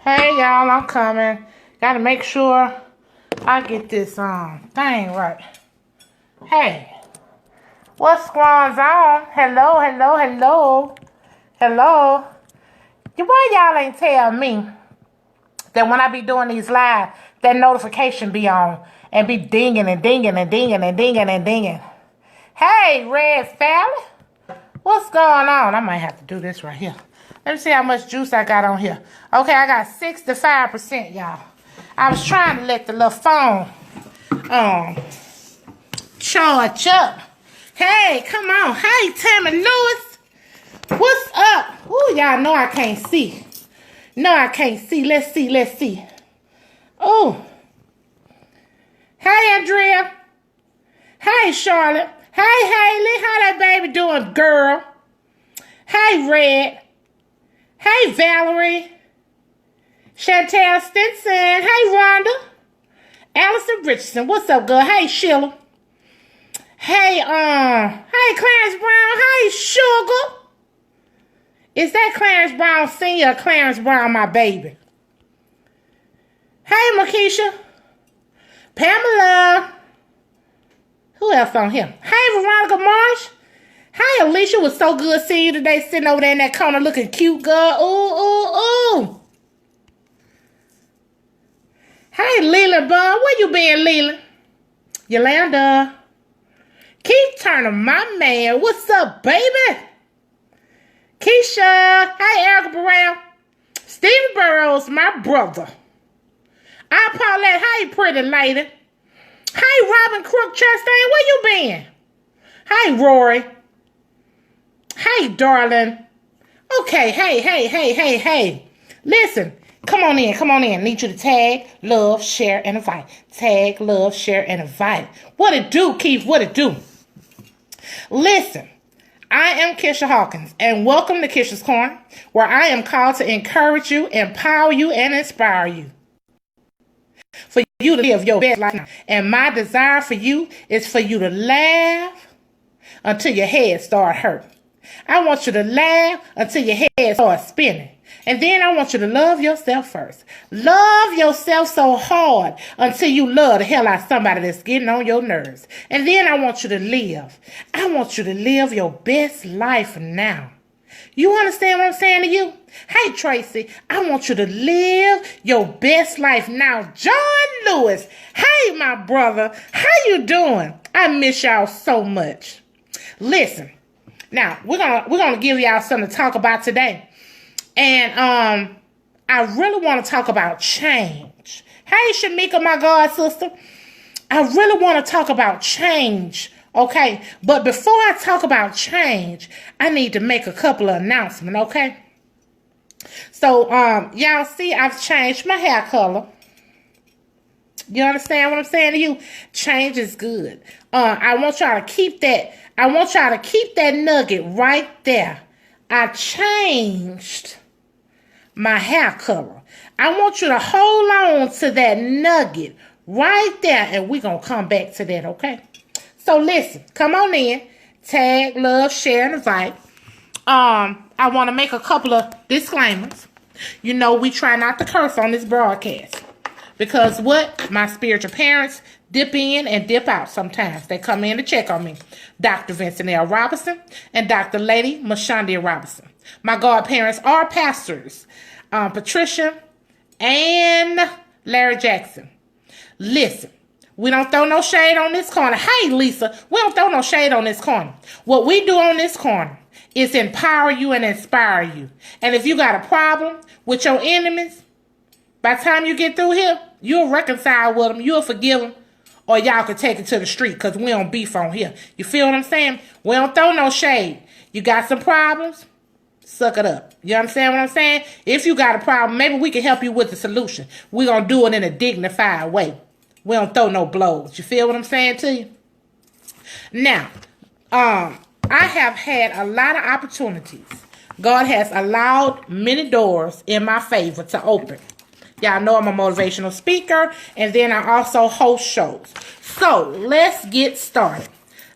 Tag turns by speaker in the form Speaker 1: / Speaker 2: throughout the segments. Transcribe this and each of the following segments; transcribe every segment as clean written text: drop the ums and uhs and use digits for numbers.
Speaker 1: Hey y'all, I'm coming. Gotta make sure I get this thing right. Hey, what's going on? Hello. Why y'all ain't tell me that when I be doing these live, that notification be on and be dinging and dinging and dinging and dinging and dinging. Hey, Red Fally, what's going on? I might have to do this right here. Let me see how much juice I got on here. Okay, I got 65%, y'all. I was trying to let the little phone charge up. Hey, come on. Hey, Tammy Lewis. What's up? Ooh, y'all know I can't see. Let's see. Oh. Hey, Andrea. Hey, Charlotte. Hey, Haley. How that baby doing, girl? Hey, Red. Hey, Valerie. Chantel Stinson. Hey, Rhonda. Allison Richardson. What's up, girl? Hey, Sheila. Hey, Clarence Brown. Hey, Sugar. Is that Clarence Brown Sr. or Clarence Brown, my baby? Hey, Makisha. Pamela. Who else on here? Hey, Veronica Marsh. Hi, Alicia. It was so good seeing you today, sitting over there in that corner looking cute, girl. Ooh. Hey, Leland Bud. Where you been, Leland? Yolanda. Keith Turner, my man. What's up, baby? Kissha. Hey, Erica Burrell. Stephen Burrows, my brother. Paulette. Hey, pretty lady. Hey, Robin Crook Chastain. Where you been? Hey, Rory. Hey, darling. Okay, hey. Listen, come on in. Need you to tag, love, share, and invite. Tag, love, share, and invite. What it do, Keith? What it do? Listen, I am Kissha Hawkins, and welcome to Kissha's Korner, where I am called to encourage you, empower you, and inspire you. For you to live your best life. And my desire for you is for you to laugh until your head start hurting. I want you to laugh until your head starts spinning. And then I want you to love yourself first. Love yourself so hard until you love the hell out of somebody that's getting on your nerves. And then I want you to live. I want you to live your best life now. You understand what I'm saying to you? Hey, Tracy, I want you to live your best life now. John Lewis, hey, my brother, how you doing? I miss y'all so much. Listen, now we're gonna give y'all something to talk about today, and I really want to talk about change. Hey, Shamika, my God sister, I really want to talk about change. Okay, but before I talk about change, I need to make a couple of announcements, okay? So, y'all see I've changed my hair color. You understand what I'm saying to you? Change is good. I want y'all to keep that. I want y'all to keep that nugget right there. I changed my hair color. I want you to hold on to that nugget right there, and we're going to come back to that, okay? So listen, come on in, tag, love, share, and invite. I want to make a couple of disclaimers. You know, we try not to curse on this broadcast. Because what? My spiritual parents dip in and dip out sometimes. They come in to check on me. Dr. Vincent L. Robinson and Dr. Lady Mashonda Robinson. My godparents are pastors, Patricia and Larry Jackson. Listen. We don't throw no shade on this corner. Hey, Lisa, we don't throw no shade on this corner. What we do on this corner is empower you and inspire you. And if you got a problem with your enemies, by the time you get through here, you'll reconcile with them, you'll forgive them, or y'all can take it to the street because we don't beef on here. You feel what I'm saying? We don't throw no shade. You got some problems? Suck it up. You understand what I'm saying? If you got a problem, maybe we can help you with the solution. We're going to do it in a dignified way. We don't throw no blows. You feel what I'm saying to you? Now, I have had a lot of opportunities. God has allowed many doors in my favor to open. Y'all know I'm a motivational speaker, and then I also host shows. So, let's get started.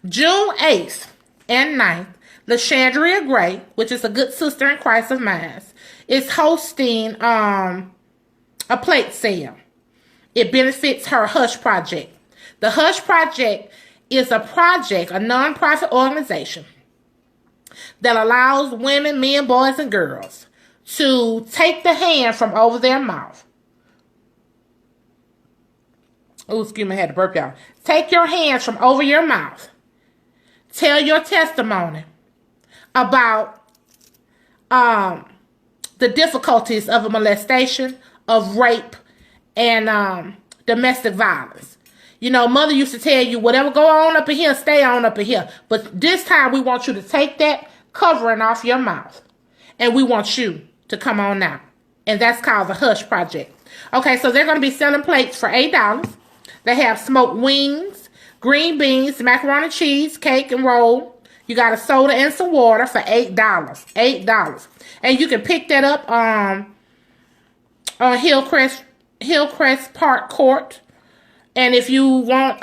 Speaker 1: June 8th and 9th, LaShandria Gray, which is a good sister in Christ of mine, is hosting a plate sale. It benefits her Hush Project. The Hush Project is a project, a nonprofit organization that allows women, men, boys, and girls to take the hand from over their mouth. Oh, excuse me, I had to burp, y'all. Take your hands from over your mouth. Tell your testimony about the difficulties of a molestation, of rape, and domestic violence. You know, mother used to tell you, whatever go on up in here, stay on up in here. But this time we want you to take that covering off your mouth. And we want you to come on out. And that's called the Hush Project. Okay, so they're going to be selling plates for $8. They have smoked wings, green beans, macaroni and cheese, cake, and roll. You got a soda and some water for $8. $8. And you can pick that up on Hillcrest Park Court. And if you want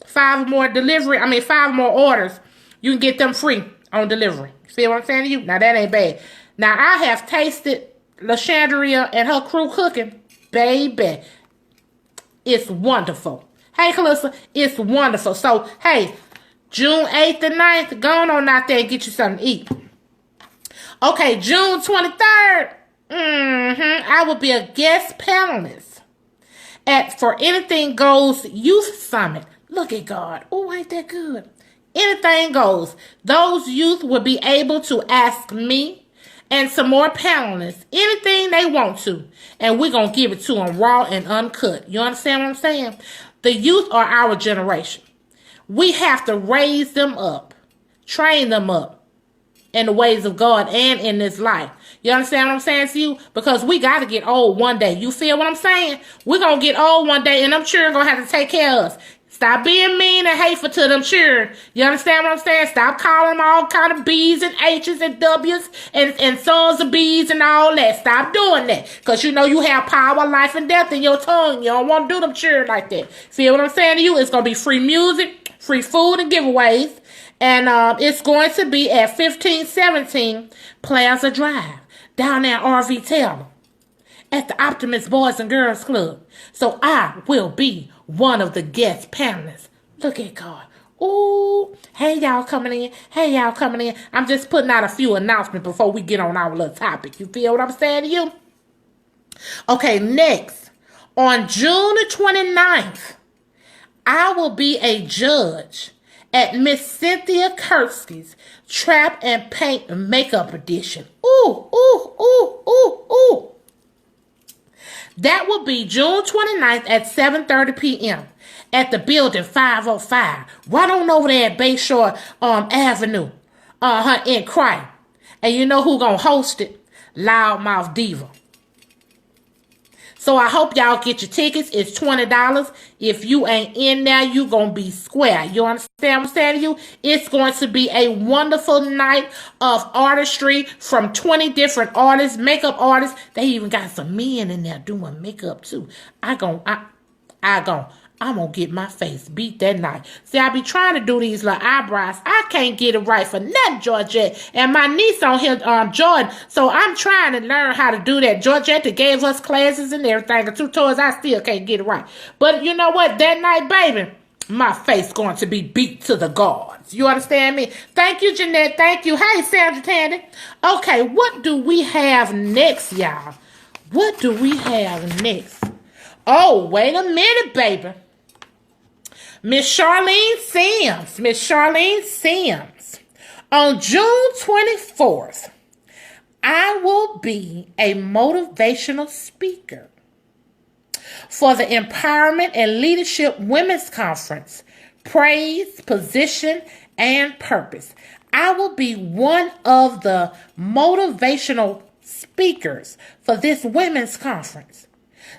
Speaker 1: 5 more orders, you can get them free on delivery. See what I'm saying to you? Now, that ain't bad. Now, I have tasted LaChandria and her crew cooking. Baby, it's wonderful. Hey, Calissa, it's wonderful. So, hey, June 8th and 9th, go on out there and get you something to eat. Okay, June 23rd, I will be a guest panelist at For Anything Goes Youth Summit. Look at God. Oh, ain't that good? Anything goes. Those youth will be able to ask me and some more panelists anything they want to. And we're going to give it to them raw and uncut. You understand what I'm saying? The youth are our generation. We have to raise them up, train them up in the ways of God and in this life. You understand what I'm saying to you? Because we got to get old one day. You feel what I'm saying? We're going to get old one day, and them children going to have to take care of us. Stop being mean and hateful to them children. You understand what I'm saying? Stop calling them all kind of B's and H's and W's and sons of B's and all that. Stop doing that. Because you know you have power, life, and death in your tongue. You don't want to do them children like that. Feel what I'm saying to you? It's going to be free music, free food, and giveaways. And it's going to be at 1517 Plaza Drive, down there at RV Taylor, at the Optimist Boys and Girls Club. So I will be one of the guest panelists. Look at God. Ooh, hey y'all coming in. Hey y'all coming in. I'm just putting out a few announcements before we get on our little topic. You feel what I'm saying to you? Okay, next, on June the 29th, I will be a judge at Miss Cynthia Kursky's Trap and Paint Makeup Edition. Ooh, ooh, ooh, ooh, ooh. That will be June 29th at 7:30 p.m. at the building 505. Right on over there at Bayshore Avenue in Crime. And you know who gonna host it? Loudmouth Diva. So I hope y'all get your tickets. It's $20. If you ain't in there, you gonna be square. You understand what I'm saying to you? It's going to be a wonderful night of artistry from 20 different artists, makeup artists. They even got some men in there doing makeup too. I'm gonna get my face beat that night. See, I be trying to do these little eyebrows. I can't get it right for nothing, Georgette. And my niece on here, Jordan. So I'm trying to learn how to do that. Georgette gave us classes and everything, and tutorials. I still can't get it right. But you know what? That night, baby, my face going to be beat to the gods. You understand me? Thank you, Jeanette. Thank you. Hey, Sandra Tandy. Okay, what do we have next, y'all? What do we have next? Oh, wait a minute, baby. Miss Charlene Sims. On June 24th, I will be a motivational speaker for the Empowerment and Leadership Women's Conference, Praise, Position, and Purpose. I will be one of the motivational speakers for this women's conference.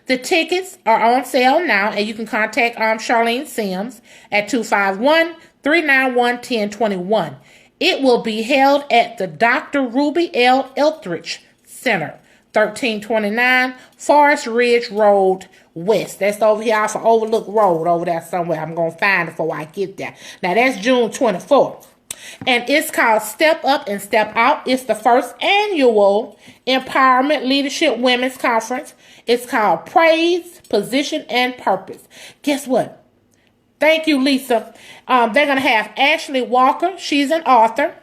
Speaker 1: The tickets are on sale now, and you can contact Charlene Sims at 251-391-1021. It will be held at the Dr. Ruby L. Eldridge Center, 1329 Forest Ridge Road West. That's over here off of Overlook Road over there somewhere. I'm going to find it before I get there. Now, that's June 24th. And it's called Step Up and Step Out. It's the first annual Empowerment Leadership Women's Conference. It's called Praise, Position, and Purpose. Guess what? Thank you, Lisa. They're going to have Ashley Walker. She's an author.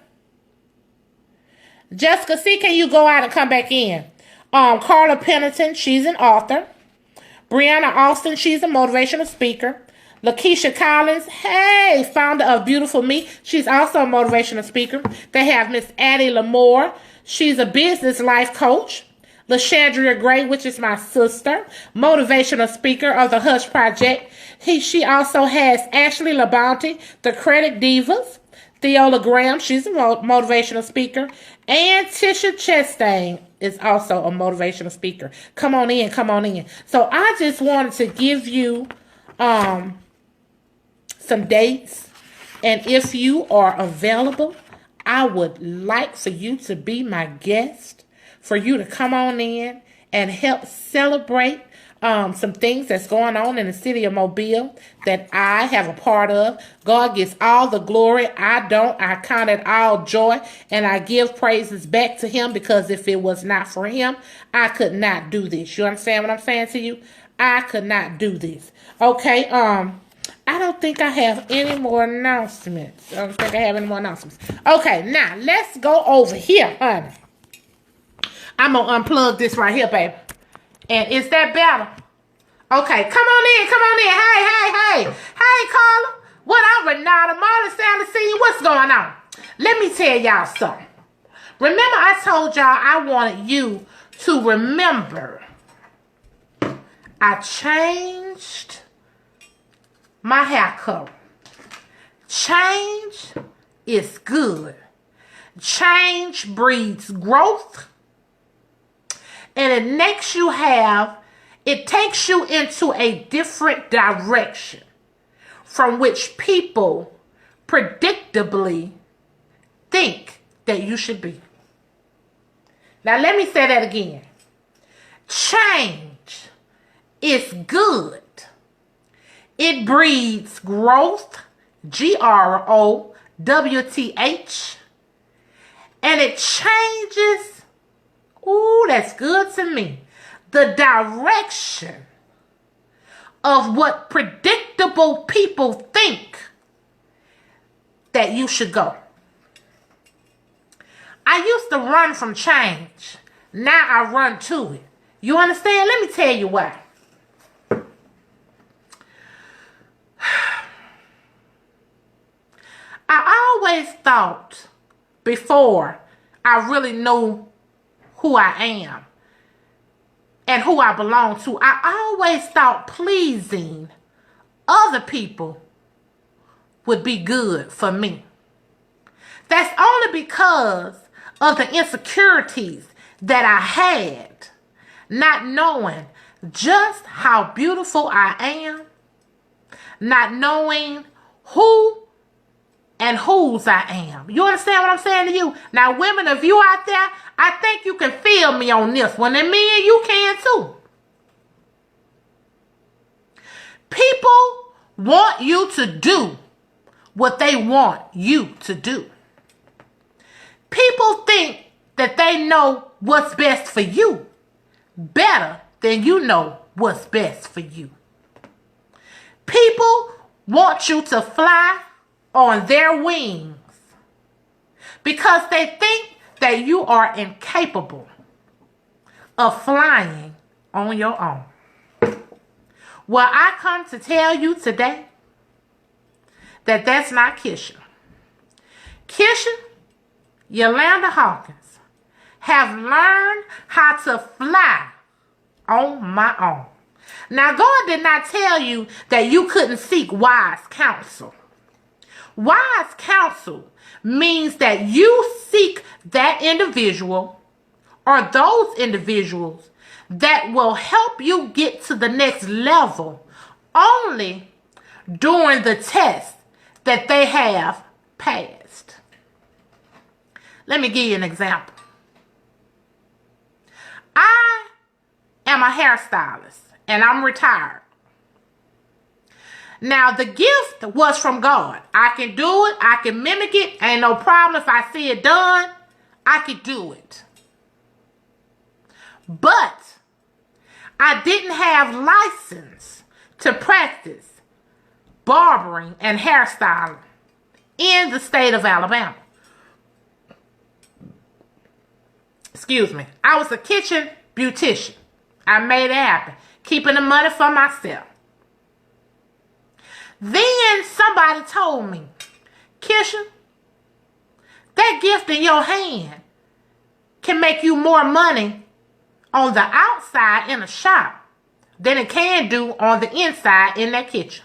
Speaker 1: Jessica C., can you go out and come back in? Carla Pennington, she's an author. Brianna Austin, she's a motivational speaker. Lakeisha Collins, hey, founder of Beautiful Me. She's also a motivational speaker. They have Miss Addie Lamore. She's a business life coach. LaShandria Gray, which is my sister, motivational speaker of the Hush Project. She also has Ashley LaBounty, the Credit Divas. Theola Graham, she's a motivational speaker. And Tisha Chastain is also a motivational speaker. Come on in, come on in. So I just wanted to give you some dates. And if you are available, I would like for you to be my guest, for you to come on in and help celebrate some things that's going on in the city of Mobile that I have a part of. God gets all the glory. I don't. I count it all joy, and I give praises back to him, because if it was not for him, I could not do this. You understand what I'm saying to you? I could not do this. Okay, I don't think I have any more announcements. Okay, now let's go over here, honey. I'm going to unplug this right here, baby. And is that better? Okay, come on in, come on in. Hey. Hey, Carla. What up, Renata? Marlon, sound to see you. What's going on? Let me tell y'all something. Remember I told y'all I wanted you to remember I changed my hair color. Change is good. Change breeds growth. And it takes you into a different direction from which people predictably think that you should be. Now let me say that again. Change is good. It breeds growth, growth, and it changes, ooh, that's good to me, the direction of what predictable people think that you should go. I used to run from change. Now I run to it. You understand? Let me tell you why. I always thought, before I really knew who I am and who I belong to, I always thought pleasing other people would be good for me. That's only because of the insecurities that I had, not knowing just how beautiful I am, not knowing who and whose I am. You understand what I'm saying to you? Now, women, if you out there, I think you can feel me on this one. And men, you can too. People want you to do what they want you to do. People think that they know what's best for you better than you know what's best for you. People want you to fly on their wings because they think that you are incapable of flying on your own. Well, I come to tell you today that that's not Kissha. Kissha, Yolanda Hawkins, have learned how to fly on my own. Now, God did not tell you that you couldn't seek wise counsel. Wise counsel means that you seek that individual or those individuals that will help you get to the next level only during the test that they have passed. Let me give you an example. I am a hairstylist and I'm retired. Now, the gift was from God. I can do it. I can mimic it. Ain't no problem. If I see it done, I could do it. But I didn't have license to practice barbering and hairstyling in the state of Alabama. Excuse me. I was a kitchen beautician. I made it happen, keeping the money for myself. Then somebody told me, Kissha, that gift in your hand can make you more money on the outside in a shop than it can do on the inside in that kitchen.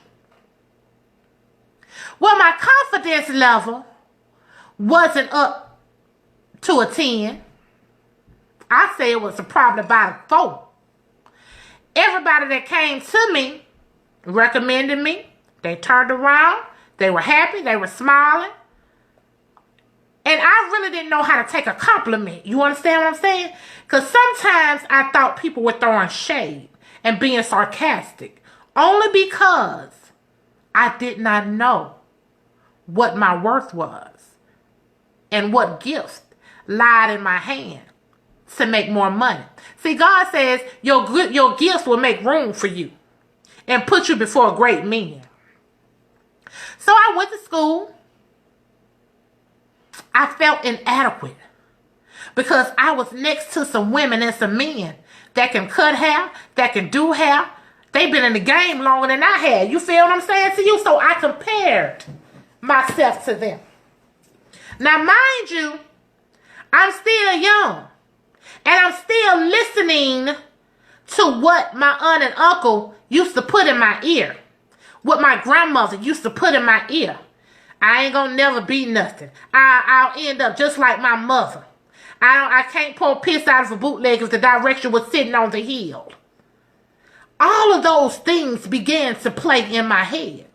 Speaker 1: Well, my confidence level wasn't up to a 10. I say it was probably about a 4. Everybody that came to me recommended me. They turned around. They were happy. They were smiling. And I really didn't know how to take a compliment. You understand what I'm saying? Because sometimes I thought people were throwing shade and being sarcastic only because I did not know what my worth was and what gifts lied in my hand to make more money. See, God says your gifts will make room for you and put you before great men. So I went to school. I felt inadequate because I was next to some women and some men that can cut hair, that can do hair. They've been in the game longer than I had. You feel what I'm saying to you? So I compared myself to them. Now, mind you, I'm still young. And I'm still listening to what my aunt and uncle used to put in my ear. What my grandmother used to put in my ear. I ain't gonna never be nothing. I'll end up just like my mother. I can't pour piss out of a bootleg if the direction was sitting on the hill. All of those things began to play in my head.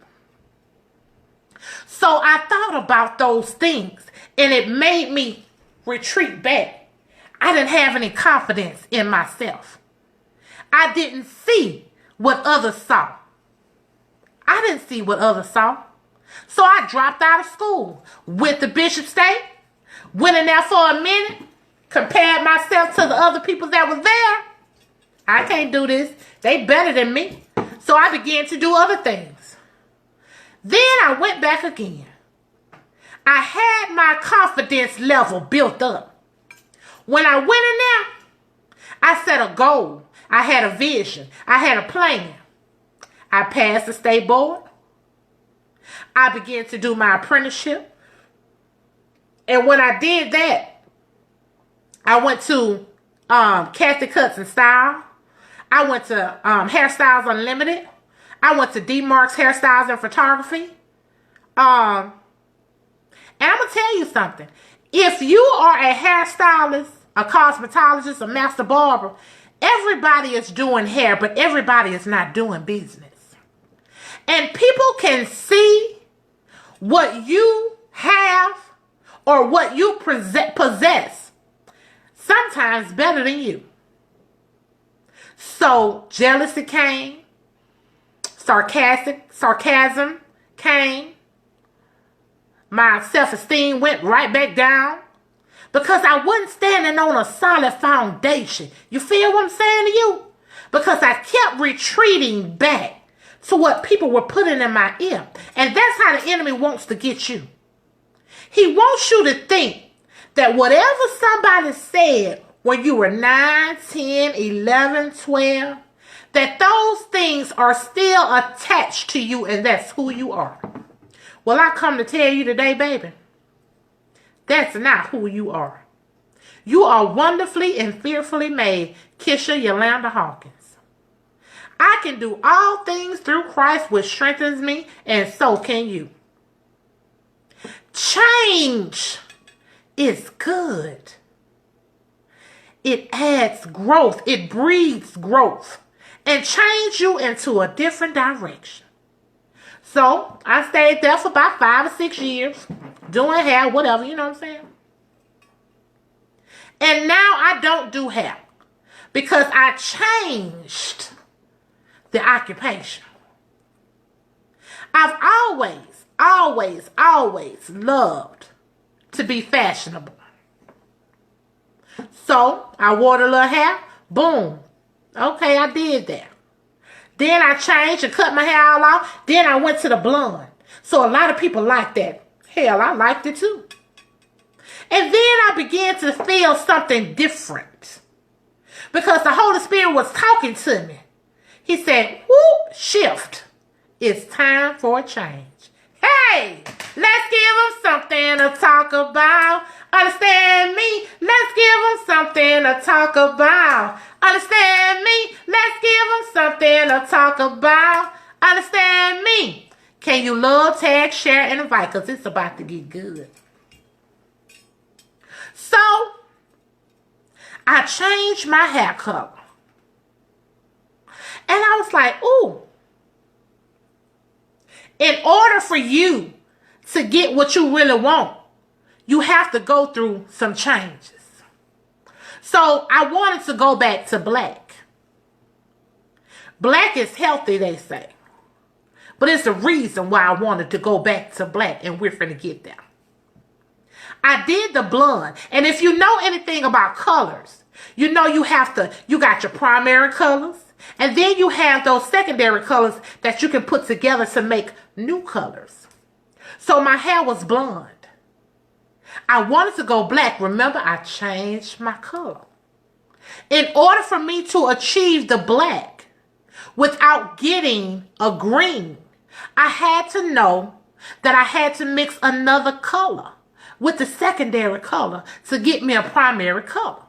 Speaker 1: So I thought about those things and it made me retreat back. I didn't have any confidence in myself. I didn't see what others saw. I didn't see what others saw. So I dropped out of school. Went to Bishop State. Went in there for a minute. Compared myself to the other people that was there. I can't do this. They better than me. So I began to do other things. Then I went back again. I had my confidence level built up. When I went in there, I set a goal. I had a vision. I had a plan. I passed the state board. I began to do my apprenticeship. And when I did that, I went to Kathy Cuts and Style. I went to Hairstyles Unlimited. I went to D Mark's Hairstyles and Photography. And I'm going to tell you something. If you are a hairstylist, a cosmetologist, a master barber, everybody is doing hair, but everybody is not doing business. And people can see what you have or what you possess sometimes better than you. So jealousy came, sarcasm came, my self-esteem went right back down because I wasn't standing on a solid foundation. You feel what I'm saying to you? Because I kept retreating back to what people were putting in my ear. And that's how the enemy wants to get you. He wants you to think that whatever somebody said when you were 9, 10, 11, 12, that those things are still attached to you and that's who you are. Well, I come to tell you today, baby, that's not who you are. You are wonderfully and fearfully made, Kissha Yolanda Hawkins. I can do all things through Christ which strengthens me, and so can you. Change is good. It adds growth. It breeds growth and change you into a different direction. So I stayed there for about 5 or 6 years, doing hair, whatever, you know what I'm saying? And now I don't do hair because I changed the occupation. I've always loved to be fashionable. So I wore the little hair. Boom. Okay, I did that. Then I changed and cut my hair all off. Then I went to the blonde. So a lot of people like that. Hell, I liked it too. And then I began to feel something different. Because the Holy Spirit was talking to me. He said, whoop, shift. It's time for a change. Hey, let's give them something to talk about. Understand me? Let's give them something to talk about. Understand me? Let's give them something to talk about. Understand me? Can you love, tag, share, and invite? Because it's about to get good. So, I changed my hair color. And I was like, ooh. In order for you to get what you really want, you have to go through some changes. So I wanted to go back to black. Black is healthy, they say. But it's the reason why I wanted to go back to black, and we're finna get there. I did the blonde. And if you know anything about colors, you know you got your primary colors, and then you have those secondary colors that you can put together to make new colors. So my hair was blonde. I wanted to go black. Remember, I changed my color. In order for me to achieve the black without getting a green, I had to know that I had to mix another color with the secondary color to get me a primary color.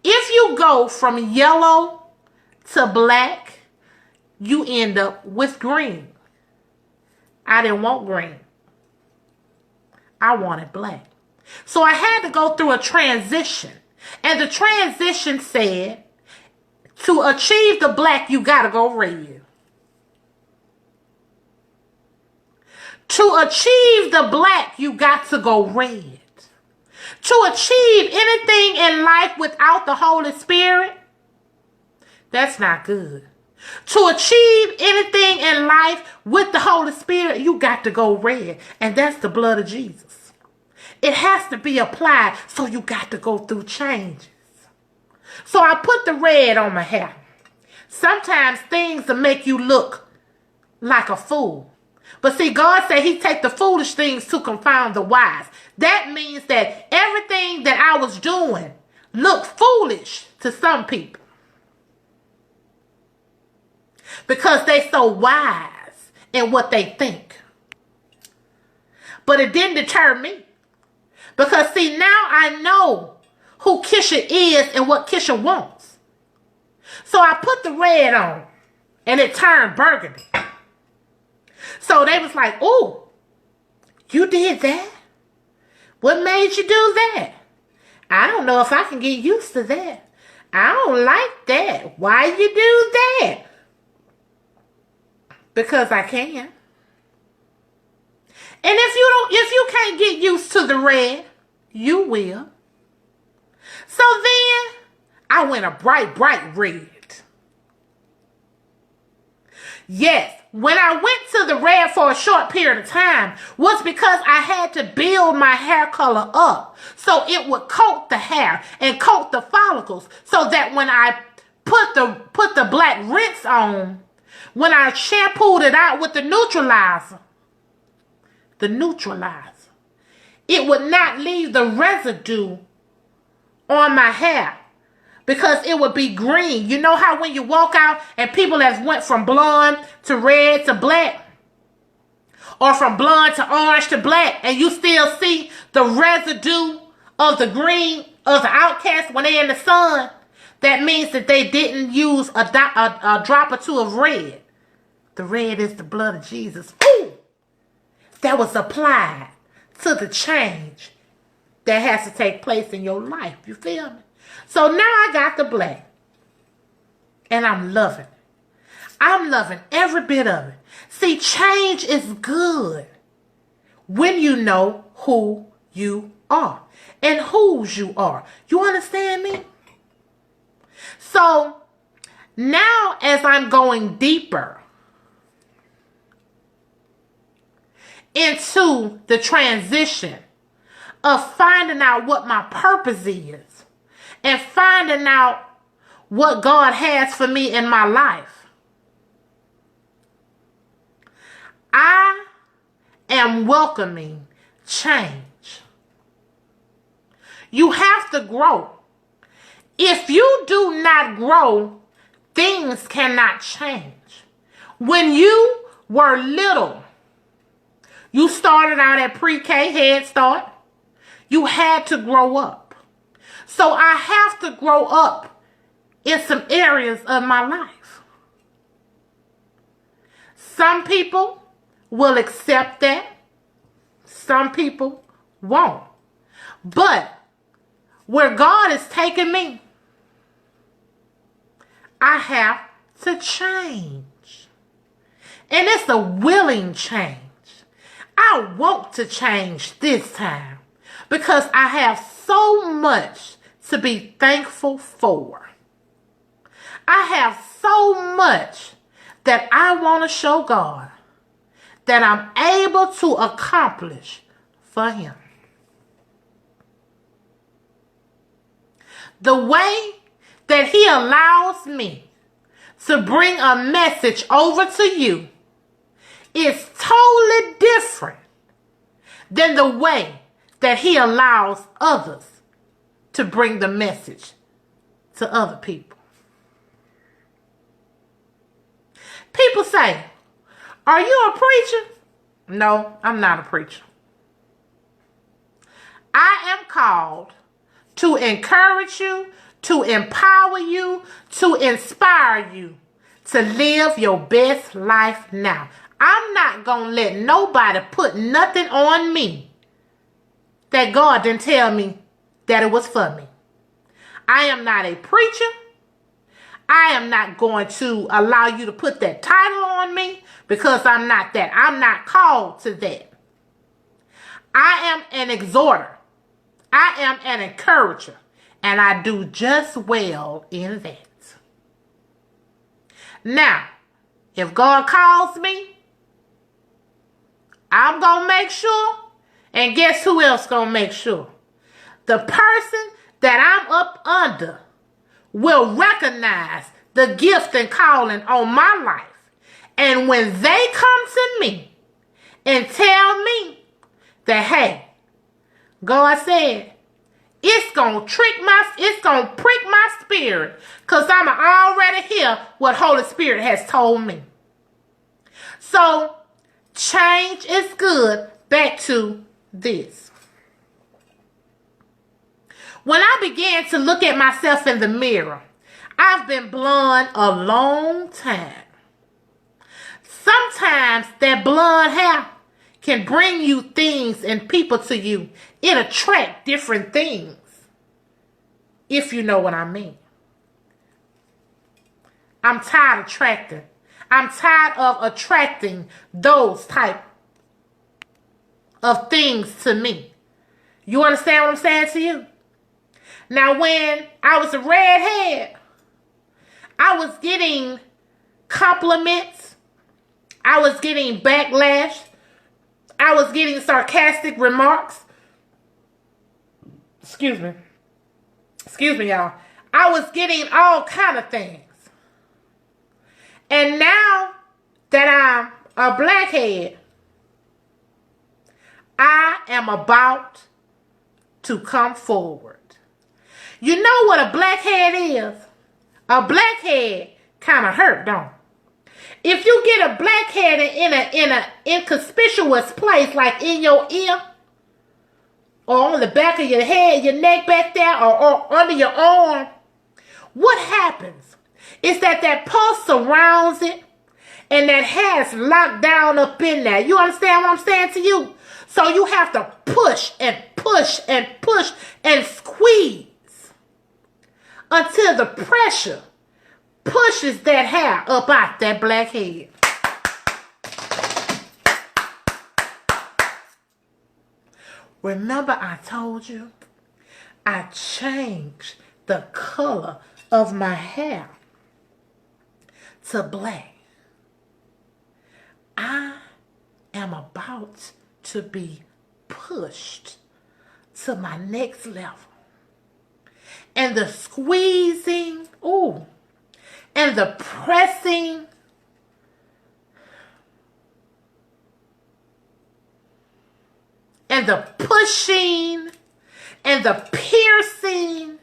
Speaker 1: If you go from yellow to black, you end up with green. I didn't want green. I wanted black. So I had to go through a transition. And the transition said, to achieve the black, you got to go red. To achieve the black, you got to go red. To achieve anything in life without the Holy Spirit, that's not good. To achieve anything in life with the Holy Spirit, you got to go red. And that's the blood of Jesus. It has to be applied, so you got to go through changes. So I put the red on my hair. Sometimes things will make you look like a fool. But see, God said he take the foolish things to confound the wise. That means that everything that I was doing looked foolish to some people. Because they so wise in what they think. But it didn't deter me. Because see, now I know who Kissha is and what Kissha wants. So I put the red on and it turned burgundy. So they was like, "Ooh, you did that? What made you do that? I don't know if I can get used to that. I don't like that. Why you do that?" Because I can. And if you can't get used to the red, you will. So then I went a bright red. Yes, when I went to the red for a short period of time was because I had to build my hair color up so it would coat the hair and coat the follicles, so that when I put the black rinse on, when I shampooed it out with the neutralizer, it would not leave the residue on my hair, because it would be green. You know how when you walk out and people have went from blonde to red to black, or from blonde to orange to black, and you still see the residue of the green of the outcast when they're in the sun? That means that they didn't use a drop or two of red. The red is the blood of Jesus. Ooh! That was applied to the change that has to take place in your life. You feel me? So now I got the black. And I'm loving it. I'm loving every bit of it. See, change is good when you know who you are and whose you are. You understand me? So now as I'm going deeper into the transition of finding out what my purpose is and finding out what God has for me in my life. I am welcoming change. You have to grow. If you do not grow, things cannot change. When you were little, you started out at pre-K, Head Start. You had to grow up. So I have to grow up in some areas of my life. Some people will accept that. Some people won't. But where God is taking me, I have to change. And it's a willing change. I want to change this time because I have so much to be thankful for. I have so much that I want to show God that I'm able to accomplish for Him. The way that He allows me to bring a message over to you is totally different than the way that He allows others to bring the message to other people. People say, "Are you a preacher?" No, I'm not a preacher. I am called to encourage you, to empower you, to inspire you to live your best life now. I'm not going to let nobody put nothing on me that God didn't tell me that it was for me. I am not a preacher. I am not going to allow you to put that title on me because I'm not that. I'm not called to that. I am an exhorter. I am an encourager. And I do just well in that. Now, if God calls me, I'm going to make sure. And guess who else going to make sure? The person that I'm up under will recognize the gift and calling on my life. And when they come to me and tell me that, hey, God said, it's going to prick my spirit because I'm already hear what Holy Spirit has told me. So, change is good. Back to this. When I began to look at myself in the mirror, I've been blonde a long time. Sometimes that blonde hair can bring you things and people to you. It attracts different things, if you know what I mean. I'm tired of attracting those type of things to me. You understand what I'm saying to you? Now, when I was a redhead, I was getting compliments. I was getting backlash. I was getting sarcastic remarks. Excuse me, y'all. I was getting all kind of things. And now that I'm a blackhead, I am about to come forward. You know what a blackhead is? A blackhead kind of hurt, don't it? If you get a blackhead in an inconspicuous place, like in your ear, or on the back of your head, your neck back there, or under your arm, what happens is that pulse surrounds it, and that hair's locked down up in there. You understand what I'm saying to you? So you have to push and push and push and squeeze until the pressure pushes that hair up out that black head. Remember I told you I changed the color of my hair to black. I am about to be pushed to my next level. And the squeezing, and the pressing, and the pushing, and the piercing,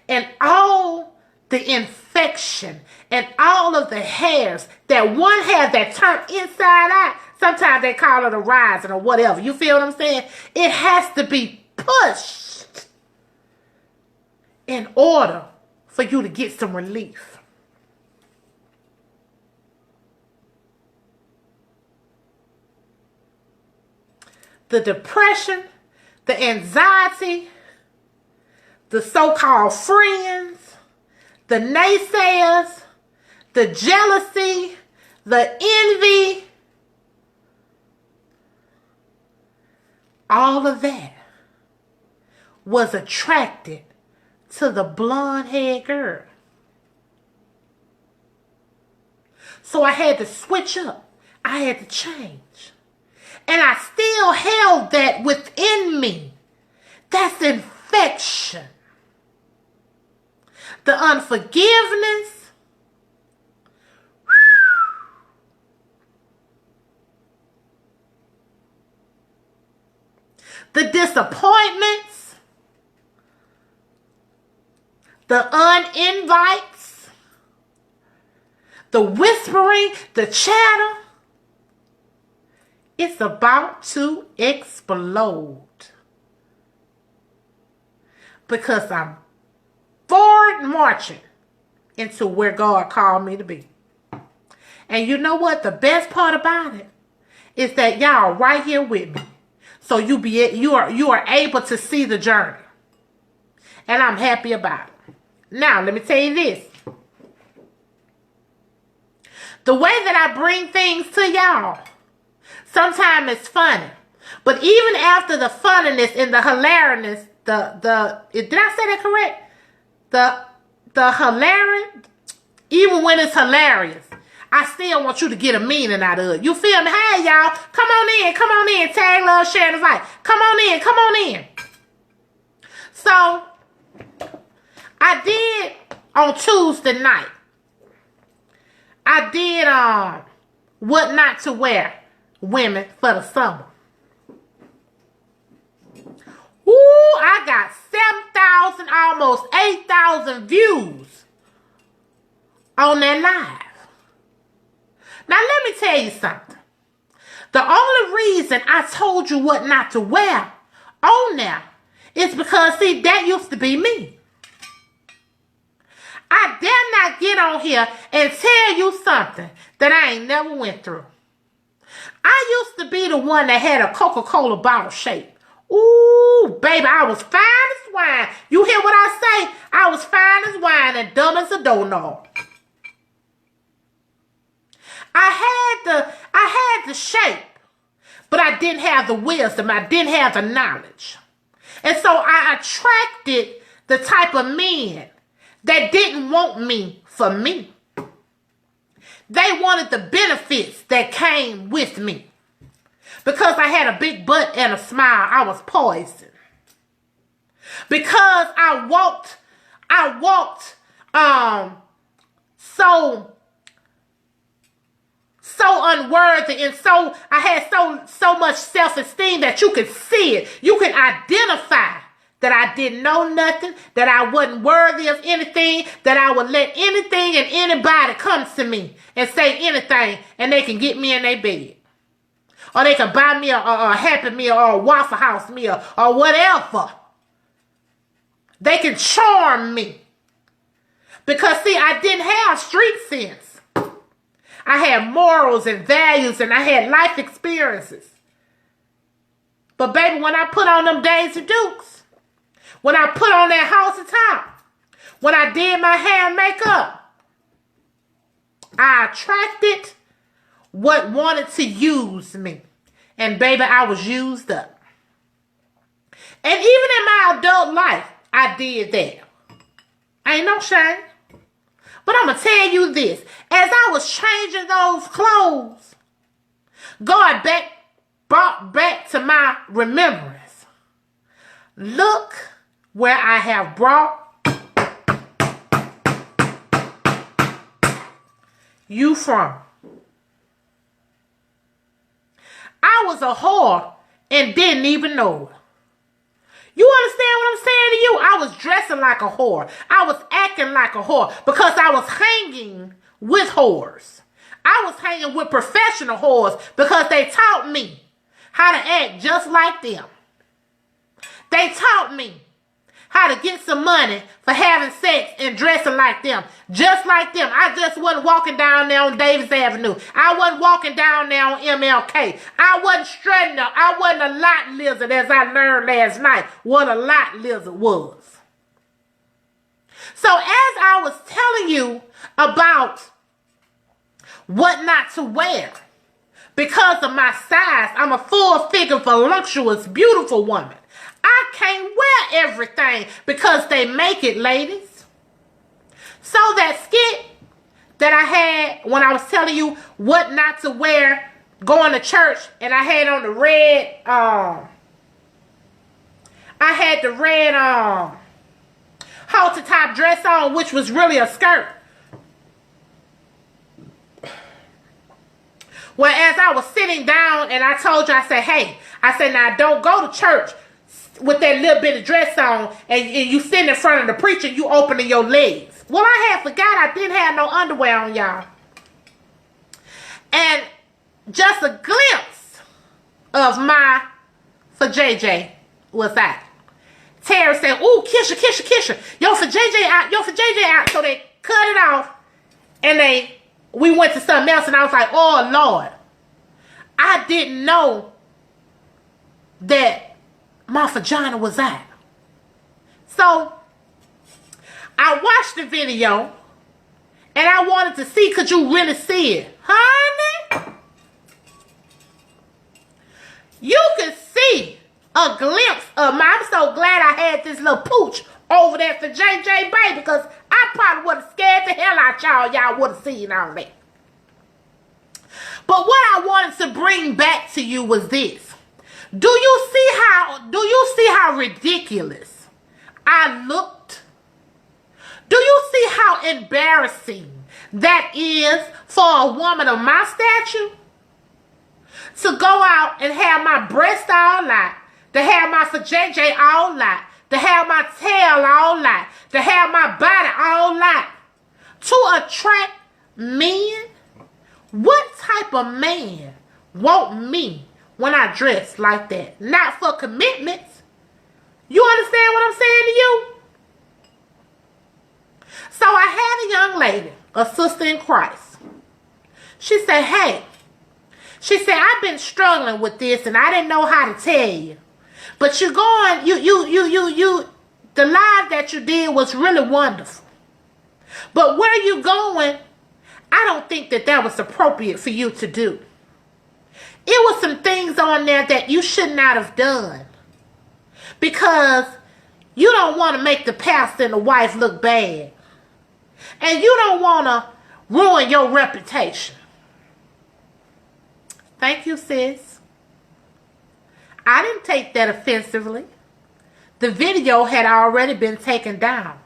Speaker 1: and all the infection, and all of the hairs, that one hair that turned inside out. Sometimes they call it a rising or whatever. You feel what I'm saying? It has to be pushed in order for you to get some relief. The depression, the anxiety, the so-called friends, the naysayers, the jealousy, the envy, all of that was attracted to the blonde-haired girl. So I had to switch up. I had to change. And I still held that within me. That's infection. The unforgiveness. The disappointments. The uninvites. The whispering. The chatter. It's about to explode. Because I'm forward marching into where God called me to be. And you know what? The best part about it is that y'all right here with me. So you are able to see the journey. And I'm happy about it. Now, let me tell you this. The way that I bring things to y'all, sometimes it's funny. But even after the funniness and the hilarious, did I say that correct? The hilarious, even when it's hilarious, I still want you to get a meaning out of it. You feel me? Hey, y'all, come on in, tag, love, share, and invite. Come on in. So, I did on Tuesday night, I did what not to wear women for the summer. Ooh, I got 7,000, almost 8,000 views on that live. Now, let me tell you something. The only reason I told you what not to wear on there is because, see, that used to be me. I dare not get on here and tell you something that I ain't never went through. I used to be the one that had a Coca-Cola bottle shape. Ooh, baby, I was fine as wine. You hear what I say? I was fine as wine and dumb as a doorknob. I had the shape, but I didn't have the wisdom. I didn't have the knowledge. And so I attracted the type of men that didn't want me for me. They wanted the benefits that came with me. Because I had a big butt and a smile, I was poisoned. Because I walked so unworthy, and so I had so much self-esteem that you could see it. You could identify that I didn't know nothing, that I wasn't worthy of anything, that I would let anything and anybody come to me and say anything, and they can get me in their bed. Or they can buy me a Happy Meal or a Waffle House meal or whatever. They can charm me. Because, see, I didn't have street sense. I had morals and values, and I had life experiences. But, baby, when I put on them Daisy Dukes, when I put on that house top, when I did my hair and makeup, I attracted what wanted to use me. And baby, I was used up. And even in my adult life, I did that. Ain't no shame. But I'm going to tell you this. As I was changing those clothes, God brought back to my remembrance. Look where I have brought you from. I was a whore and didn't even know it. You understand what I'm saying to you? I was dressing like a whore. I was acting like a whore because I was hanging with whores. I was hanging with professional whores because they taught me how to act just like them. They taught me how to get some money for having sex and dressing like them. Just like them. I just wasn't walking down there on Davis Avenue. I wasn't walking down there on MLK. I wasn't strutting up. I wasn't a lot lizard, as I learned last night what a lot lizard was. So as I was telling you about what not to wear, because of my size, I'm a full-figure, voluptuous, beautiful woman. I can't wear everything because they make it, ladies. So that skit that I had when I was telling you what not to wear going to church, and I had on the red, halter top dress on, which was really a skirt. Well, as I was sitting down and I told you, I said, hey, now don't go to church with that little bit of dress on and you sitting in front of the preacher, you opening your legs. Well, I had forgot I didn't have no underwear on, y'all. And just a glimpse of my for JJ was that. Terry said, ooh, Kissha, yo for JJ out. So they cut it off and we went to something else, and I was like, oh Lord, I didn't know that my vagina was out. So I watched the video and I wanted to see, could you really see it? Honey, you can see a glimpse of I'm so glad I had this little pooch over there for JJ baby, because I probably would have scared the hell out y'all. Y'all would have seen all that. But what I wanted to bring back to you was this. Do you see how ridiculous I looked? Do you see how embarrassing that is for a woman of my stature? To go out and have my breast all out, to have my for JJ all out, to have my tail all out, to have my body all out, to attract men? What type of man want me when I dress like that? Not for commitments. You understand what I'm saying to you? So I had a young lady, a sister in Christ. She said, hey, she said, I've been struggling with this and I didn't know how to tell you. But you're going, the live that you did was really wonderful. But where you going, I don't think that was appropriate for you to do. It was some things on there that you should not have done. Because you don't want to make the pastor and the wife look bad. And you don't want to ruin your reputation. Thank you, sis. I didn't take that offensively. The video had already been taken down.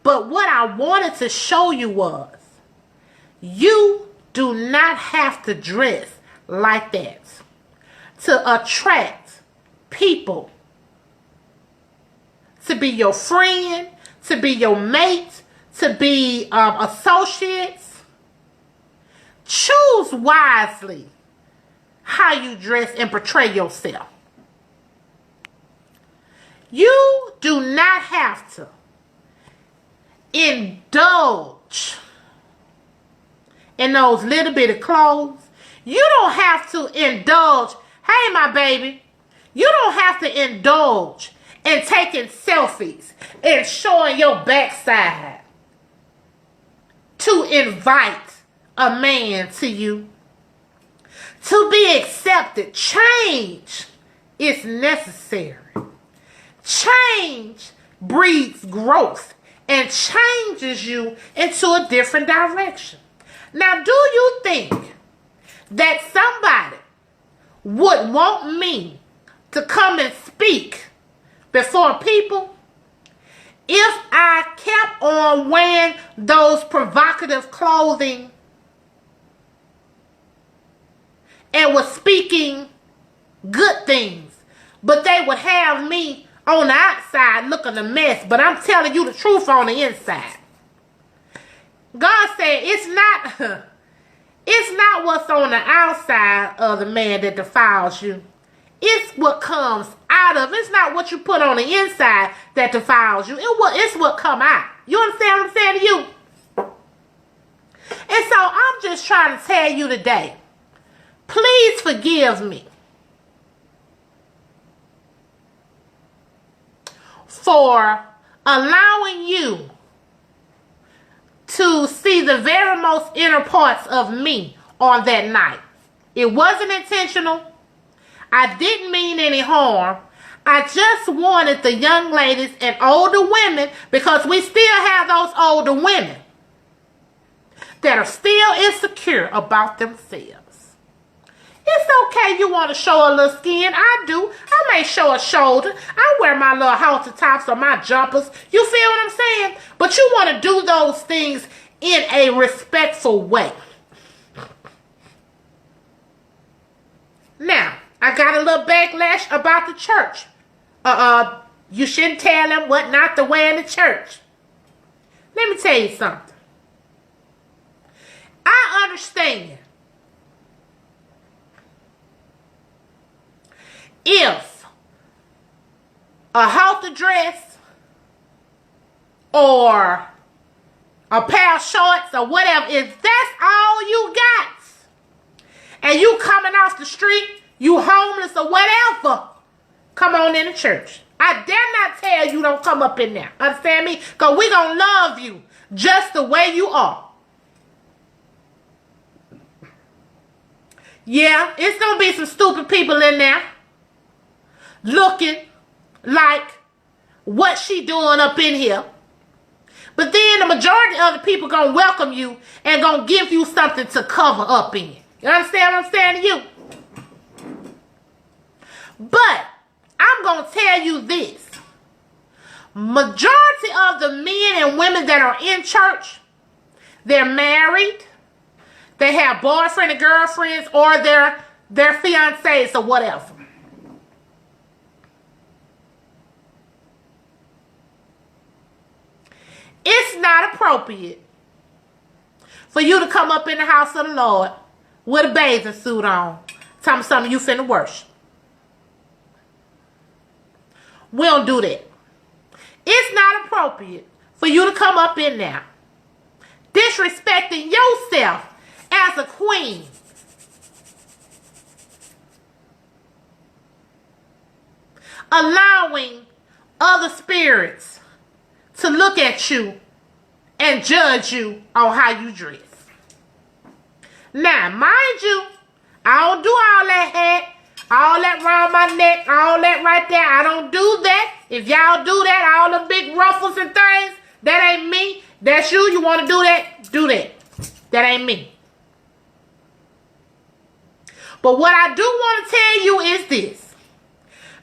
Speaker 1: But what I wanted to show you was, you do not have to dress like that to attract people to be your friend, to be your mate, to be associates. Choose wisely how you dress and portray yourself. You do not have to indulge in those little bit of clothes. You don't have to indulge. Hey, my baby, you don't have to indulge in taking selfies and showing your backside to invite a man to you. To be accepted, change is necessary. Change breeds growth and changes you into a different direction. Now, do you think that somebody would want me to come and speak before people if I kept on wearing those provocative clothing and was speaking good things, but they would have me on the outside looking a mess, but I'm telling you the truth on the inside. God said it's not what's on the outside of the man that defiles you. It's what comes out of. It's not what you put on the inside that defiles you. It's what come out. You understand what I'm saying to you? And so I'm just trying to tell you today, please forgive me for allowing you to see the very most inner parts of me on that night. It wasn't intentional. I didn't mean any harm. I just wanted the young ladies and older women, because we still have those older women that are still insecure about themselves. It's okay you want to show a little skin. I do. I may show a shoulder. I wear my little halter tops or my jumpers. You feel what I'm saying? But you want to do those things in a respectful way. Now, I got a little backlash about the church. You shouldn't tell them what not to wear in the church. Let me tell you something. I understand if a halter dress or a pair of shorts or whatever, if that's all you got, and you coming off the street, you homeless or whatever, come on in the church. I dare not tell you don't come up in there. Understand me? Because we gonna love you just the way you are. Yeah, it's gonna be some stupid people in there looking like what she doing up in here. But then the majority of the people gonna welcome you and gonna give you something to cover up in. You understand what I'm saying to you? But I'm gonna tell you this. Majority of the men and women that are in church, they're married, they have boyfriend and girlfriends, or their fiancés or whatever. It's not appropriate for you to come up in the house of the Lord with a bathing suit on, telling something you finna worship. We don't do that. It's not appropriate for you to come up in there disrespecting yourself as a queen. Allowing other spirits to look at you and judge you on how you dress. Now, mind you, I don't do all that hat, all that around my neck, all that right there. I don't do that. If y'all do that, all the big ruffles and things, that ain't me. That's you. You want to do that? Do that. That ain't me. But what I do want to tell you is this.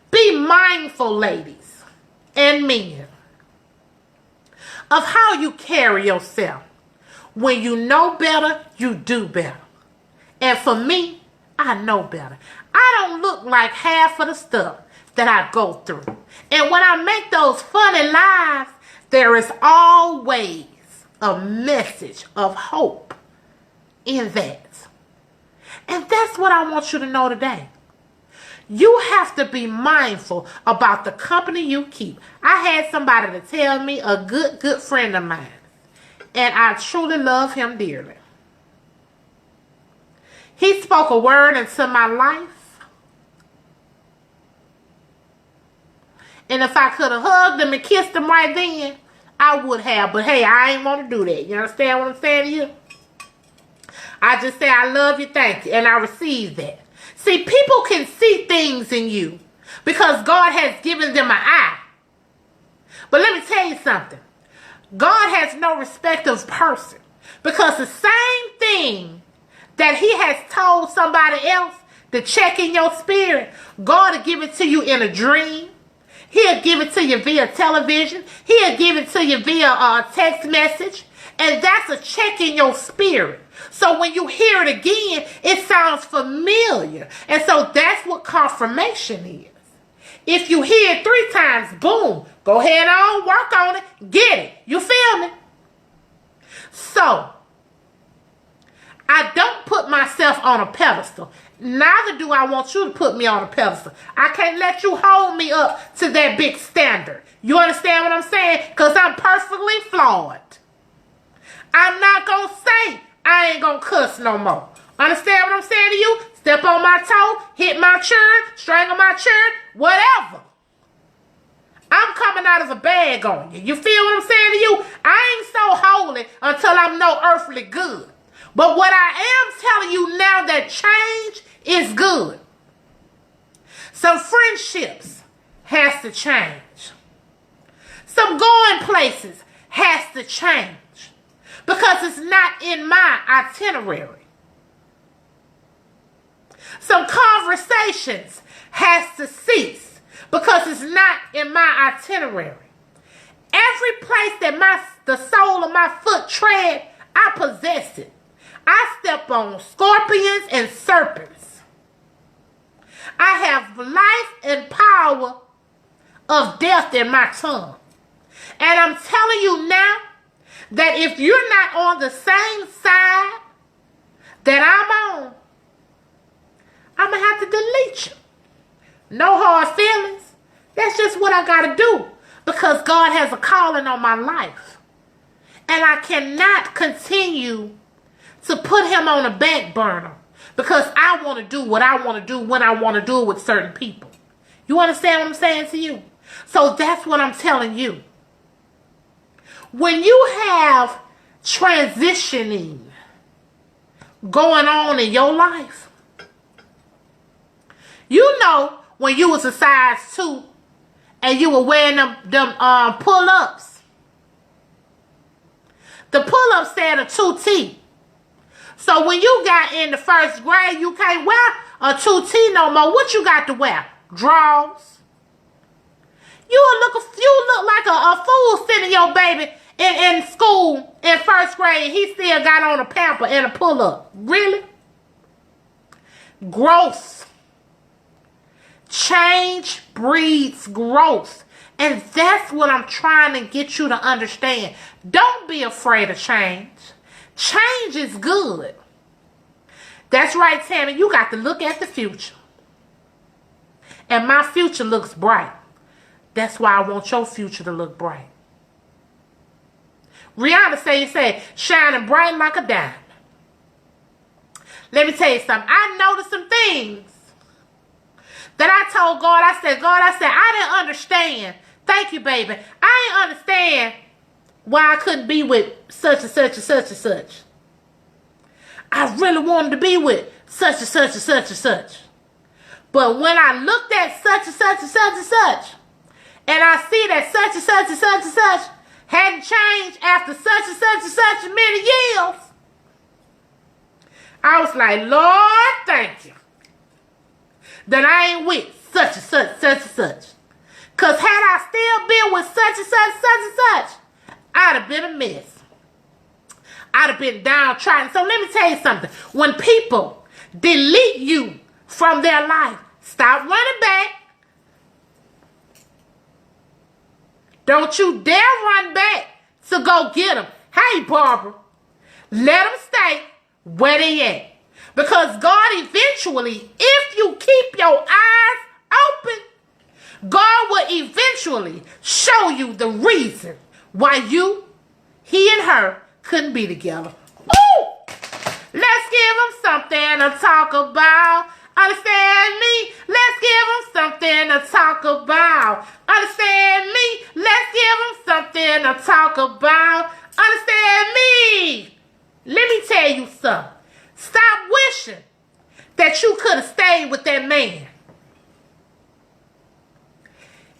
Speaker 1: Be mindful, ladies and men, of how you carry yourself. When you know better, you do better. And for me, I know better. I don't look like half of the stuff that I go through. And when I make those funny lies, there is always a message of hope in that. And that's what I want you to know today. You have to be mindful about the company you keep. I had somebody to tell me, a good friend of mine, and I truly love him dearly. He spoke a word into my life. And if I could have hugged him and kissed him right then, I would have. But hey, I ain't want to do that. You understand what I'm saying to you? I just say, I love you, thank you. And I receive that. See, people can see things in you because God has given them an eye. But let me tell you something. God has no respect of person, because the same thing that he has told somebody else, to check in your spirit, God will give it to you in a dream. He'll give it to you via television. He'll give it to you via a text message. And that's a check in your spirit. So when you hear it again, it sounds familiar. And so that's what confirmation is. If you hear it 3 times, boom, go ahead on, work on it, get it. You feel me? So, I don't put myself on a pedestal. Neither do I want you to put me on a pedestal. I can't let you hold me up to that big standard. You understand what I'm saying? Because I'm perfectly flawed. I'm not going to say I ain't going to cuss no more. Understand what I'm saying to you? Step on my toe, hit my churn, strangle my churn, whatever. I'm coming out of a bag on you. You feel what I'm saying to you? I ain't so holy until I'm no earthly good. But what I am telling you now, that change is good. Some friendships has to change. Some going places has to change. Because it's not in my itinerary. Some conversations has to cease because it's not in my itinerary. Every place that the sole of my foot tread, I possess it. I step on scorpions and serpents. I have life and power of death in my tongue. And I'm telling you now that if you're not on the same side that I'm on, I'm going to have to delete you. No hard feelings. That's just what I got to do because God has a calling on my life. And I cannot continue to put him on a back burner because I want to do what I want to do when I want to do it with certain people. You understand what I'm saying to you? So that's what I'm telling you. When you have transitioning going on in your life, you know when you was a size 2 and you were wearing them pull-ups. The pull-ups said a 2T. So when you got in the 1st grade, you can't wear a 2T no more. What you got to wear? Drawers. You look like a fool sending your baby in school in 1st grade. He still got on a pamper and a pull-up. Really? Growth. Change breeds growth. And that's what I'm trying to get you to understand. Don't be afraid of change. Change is good. That's right, Tammy. You got to look at the future. And my future looks bright. That's why I want your future to look bright. Rihanna said, shining bright like a diamond. Let me tell you something. I noticed some things that I told God. I said, I didn't understand. Thank you, baby. I didn't understand why I couldn't be with such and such and such and such. I really wanted to be with such and such and such and such. But when I looked at such and such and such and such, and I see that such and such and such and such hadn't changed after such and such and such many years, I was like, Lord, thank you that I ain't with such and such and such. Because had I still been with such and such, I'd have been a mess. I'd have been downtrodden. So let me tell you something. When people delete you from their life, stop running back. Don't you dare run back to go get them. Hey, Barbara, let them stay where they at. Because God eventually, if you keep your eyes open, God will eventually show you the reason why he and her couldn't be together. Ooh! Let's give them something to talk about. Understand me? Let's give them something to talk about. Understand me? Let's give them something to talk about. Understand me? Let me tell you something. Stop wishing that you could have stayed with that man.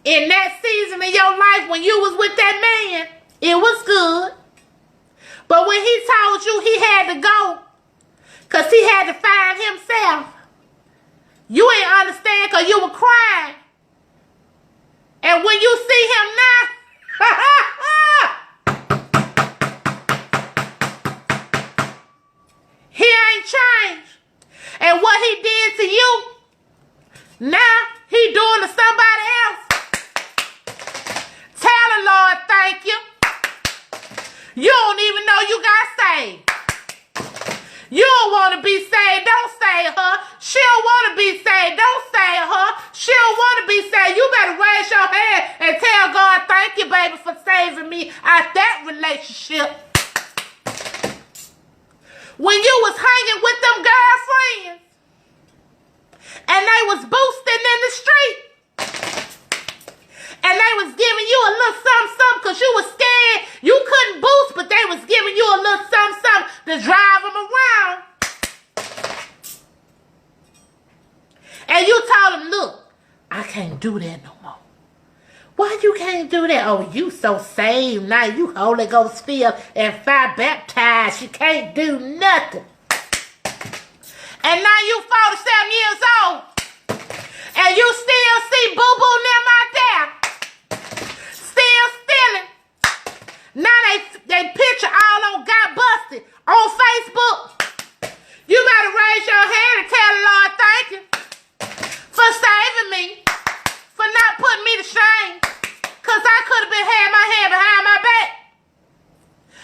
Speaker 1: In that season of your life when you was with that man, it was good. But when he told you he had to go, because he had to find himself, You ain't understand because you were crying. And when you see him now, he ain't changed. And what he did to you, now he doing to somebody else. Tell the Lord thank you. You don't even know you got saved. You don't want to be saved. Don't save her. She don't want to be saved. Don't save her. She don't want to be saved. You better raise your hand and tell God, thank you, baby, for saving me out that relationship. When you was hanging with them girlfriends and they was boosting in the street and they was giving you a little something because you was scared. You couldn't boost, but they was giving you a little something to drive them around. And you told them, look, I can't do that no more. Why you can't do that? Oh, you so saved now. You Holy Ghost filled and fire baptized. You can't do nothing. And now you 47 years old. And you still see boo-boo them out there. Still stealing. Now they picture all on Got Busted on Facebook. You better raise your hand and tell the Lord thank you for saving me, for not putting me to shame, because I could have been had my hand behind my back.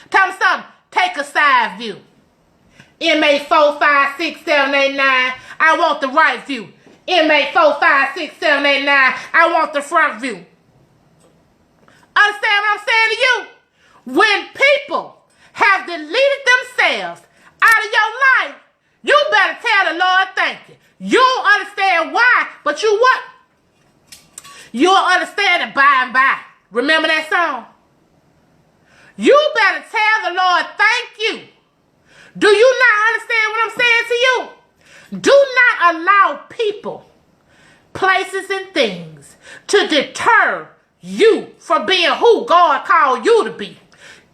Speaker 1: Tell me something. Take a side view. MA 4, 5, 6, 7, 8, 9. I want the right view. MA 4, 5, 6, 7, 8, 9. I want the front view. Understand what I'm saying to you? When people have deleted themselves out of your life, you better tell the Lord thank you. You don't understand why, but you what? You'll understand it by and by. Remember that song? You better tell the Lord thank you. Do you not understand what I'm saying to you? Do not allow people, places, and things to deter you from being who God called you to be.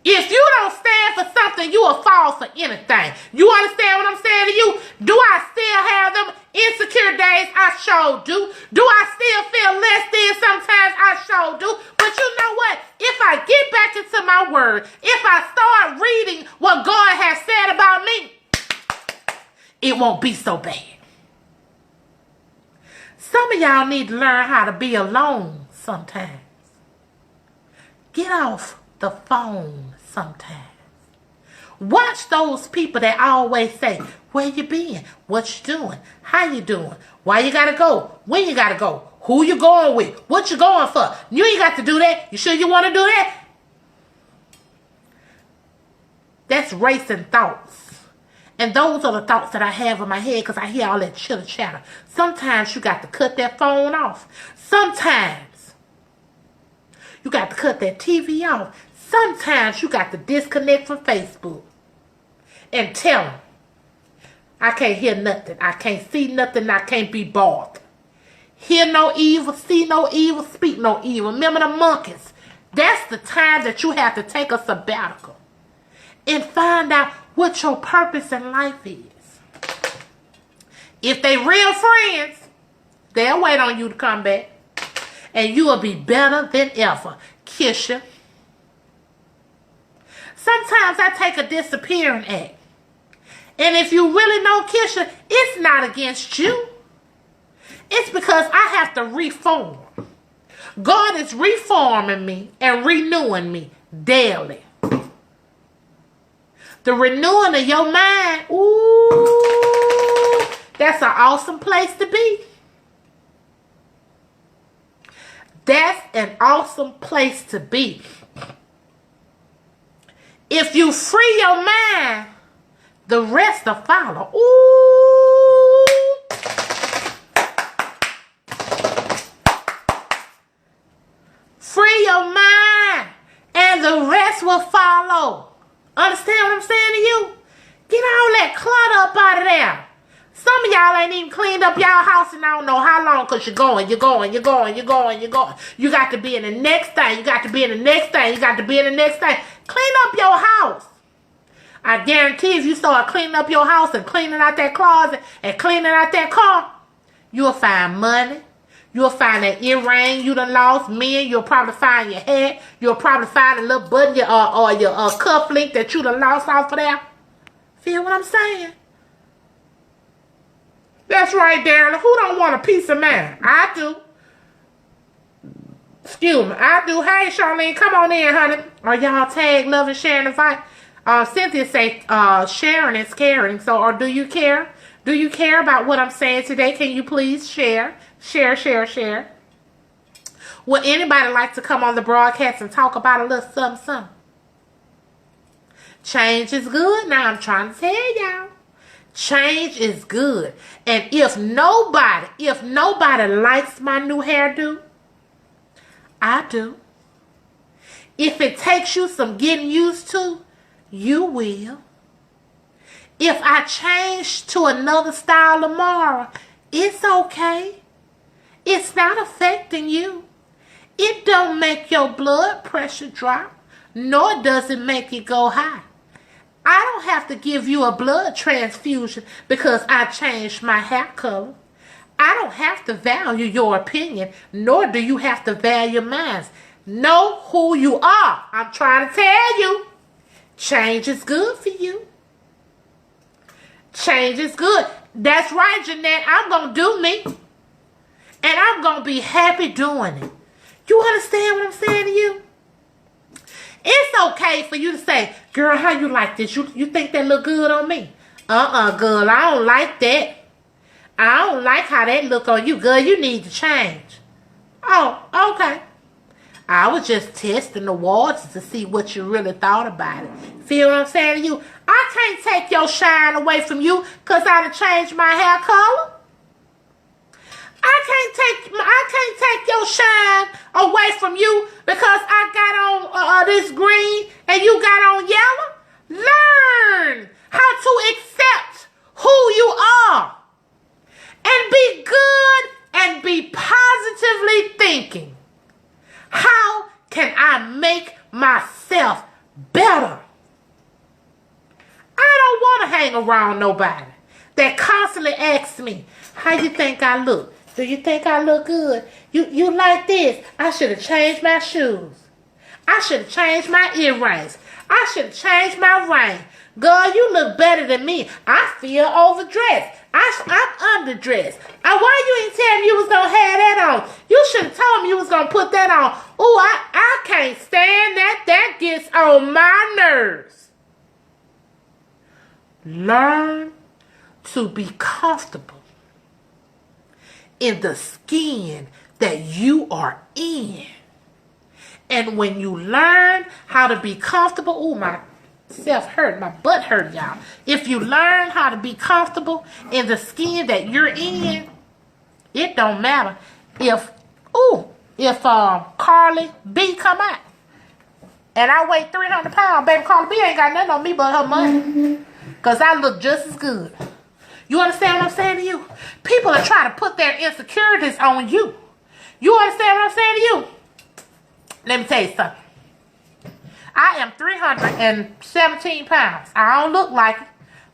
Speaker 1: If you don't stand for something, you will fall for anything. You understand what I'm saying to you? Do I still have them insecure days? I sure do. Do I still feel less than sometimes? I sure do. But you know what? If I get back into my word, if I start reading what God has said about me, it won't be so bad. Some of y'all need to learn how to be alone sometimes. Get off the phone sometimes. Watch those people that always say, where you been? What you doing? How you doing? Why you gotta go? When you gotta go? Who you going with? What you going for? You ain't got to do that. You sure you want to do that? That's racing thoughts. And those are the thoughts that I have in my head because I hear all that chitter chatter. Sometimes you got to cut that phone off. Sometimes you got to cut that TV off. Sometimes you got to disconnect from Facebook and tell them, I can't hear nothing. I can't see nothing. I can't be bothered. Hear no evil, see no evil, speak no evil. Remember the monkeys. That's the time that you have to take a sabbatical and find out what your purpose in life is. If they real friends, they'll wait on you to come back. And you will be better than ever. Kissha. Sometimes I take a disappearing act. And if you really know Kissha, it's not against you. It's because I have to reform. God is reforming me and renewing me daily. The renewing of your mind, ooh, that's an awesome place to be. That's an awesome place to be. If you free your mind, the rest will follow. Ooh. Free your mind and the rest will follow. Understand what I'm saying to you? Get all that clutter up out of there. Some of y'all ain't even cleaned up y'all house and I don't know how long because you're going. You got to be in the next thing. You got to be in the next thing. You got to be in the next thing. Clean up your house. I guarantee if you start cleaning up your house and cleaning out that closet and cleaning out that car, You'll find money. You'll find an earring you done lost. Men, you'll probably find your hat. You'll probably find a little button or your cuff link that you done lost off of there. Feel what I'm saying? That's right, Darren. Who don't want a peace of mind? I do. Excuse me. I do. Hey, Charlene, come on in, honey. Are y'all tag, love, and share and invite? Cynthia say sharing is caring. So, or do you care? Do you care about what I'm saying today? Can you please share? Share. Would anybody like to come on the broadcast and talk about a little something? Change is good. Now, I'm trying to tell y'all. Change is good. And if nobody likes my new hairdo, I do. If it takes you some getting used to, you will. If I change to another style tomorrow, it's okay. It's not affecting you. It don't make your blood pressure drop, nor does it make it go high. I don't have to give you a blood transfusion because I changed my hair color. I don't have to value your opinion, nor do you have to value mine. Know who you are. I'm trying to tell you. Change is good for you. Change is good. That's right, Jeanette. I'm going to do me. And I'm going to be happy doing it. You understand what I'm saying to you? It's okay for you to say, girl, how you like this? You think that look good on me? Girl, I don't like that. I don't like how that look on you. Girl, you need to change. Oh, okay. I was just testing the waters to see what you really thought about it. Feel what I'm saying to you? I can't take your shine away from you because I done changed my hair color. I can't take your shine away from you because I got on this green and you got on yellow. Learn how to accept who you are and be good and be positively thinking. How can I make myself better? I don't want to hang around nobody that constantly asks me, how you think I look? Do you think I look good? You like this? I should have changed my shoes. I should have changed my earrings. I should have changed my ring. Girl, you look better than me. I feel overdressed. I'm underdressed. Why you ain't tell me you was going to have that on? You should have told me you was going to put that on. Ooh, I can't stand that. That gets on my nerves. Learn to be comfortable in the skin that you are in. And when you learn how to be comfortable, ooh, my butt hurt, y'all. If you learn how to be comfortable in the skin that you're in, it don't matter if Carly B come out and I weigh 300 pounds, baby, Carly B ain't got nothing on me but her money. Because I look just as good. You understand what I'm saying to you? People are trying to put their insecurities on you. You understand what I'm saying to you? Let me tell you something. I am 317 pounds. I don't look like it.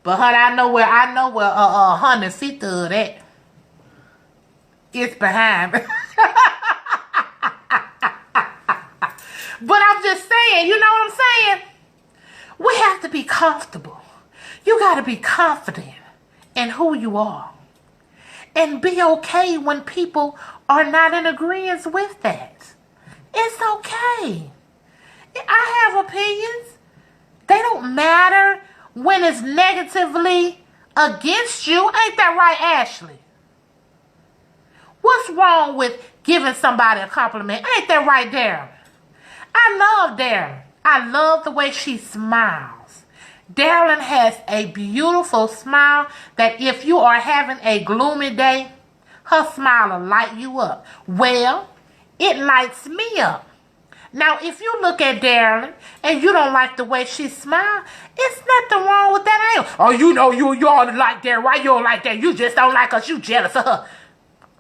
Speaker 1: But honey, I know where 150 of that. It's behind me. But I'm just saying, you know what I'm saying? We have to be comfortable. You got to be confident in who you are. And be okay when people are not in agreement with that. It's okay. I have opinions. They don't matter when it's negatively against you. Ain't that right, Ashley? What's wrong with giving somebody a compliment? Ain't that right, Darren? I love Darren. I love the way she smiles. Darren has a beautiful smile that if you are having a gloomy day, her smile will light you up. Well, it lights me up. Now, if you look at Darren and you don't like the way she smiles, it's nothing wrong with that. Oh, you know you all like Darren. Why you don't like that? You just don't like us. You jealous of her.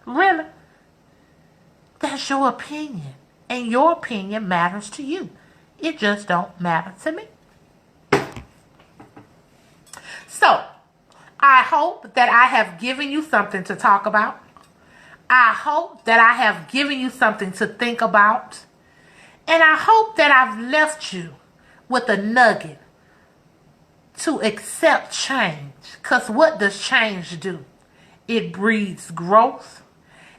Speaker 1: Really? That's your opinion. And your opinion matters to you. It just don't matter to me. So, I hope that I have given you something to talk about. I hope that I have given you something to think about. And I hope that I've left you with a nugget to accept change. Because what does change do? It breeds growth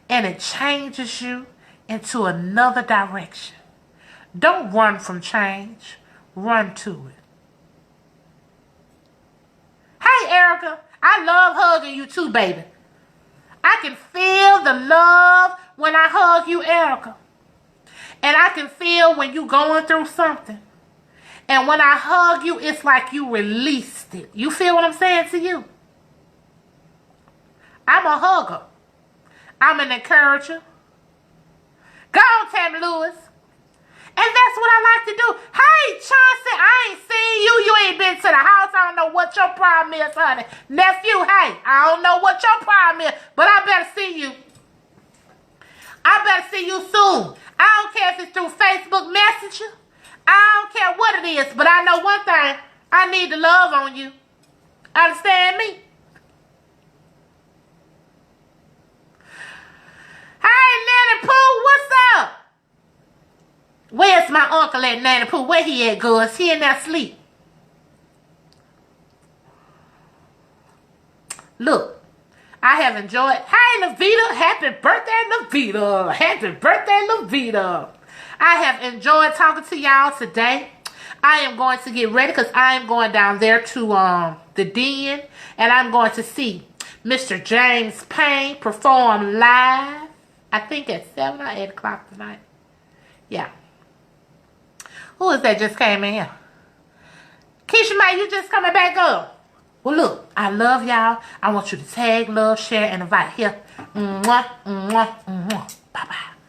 Speaker 1: and it changes you into another direction. Don't run from change. Run to it. Hey, Erica. I love hugging you too, baby. I can feel the love when I hug you, Erica. And I can feel when you going through something. And when I hug you, it's like you released it. You feel what I'm saying to you? I'm a hugger. I'm an encourager. Go on, Tammy Lewis. And that's what I like to do. Hey, Chauncey, I ain't seen you. You ain't been to the house. I don't know what your problem is, honey. Nephew, hey, I don't know what your problem is, but I better see you. I better see you soon. I don't care if it's through Facebook Messenger. I don't care what it is, but I know one thing. I need to love on you. Understand me? Hey, Nanny Pooh, what's up? Where's my uncle at, Nanny Pooh? Where he at, girls? He in there asleep. Look, I have enjoyed. Hey, Lavita, happy birthday, Lavita. Happy birthday, Lavita. I have enjoyed talking to y'all today. I am going to get ready because I am going down there to the den. And I'm going to see Mr. James Payne perform live. I think at 7 or 8 o'clock tonight. Yeah. Who is that just came in here? Kissha, mate, you just coming back up. Well, look, I love y'all. I want you to tag, love, share, and invite. Here. Mwah, mwah, mwah. Bye-bye.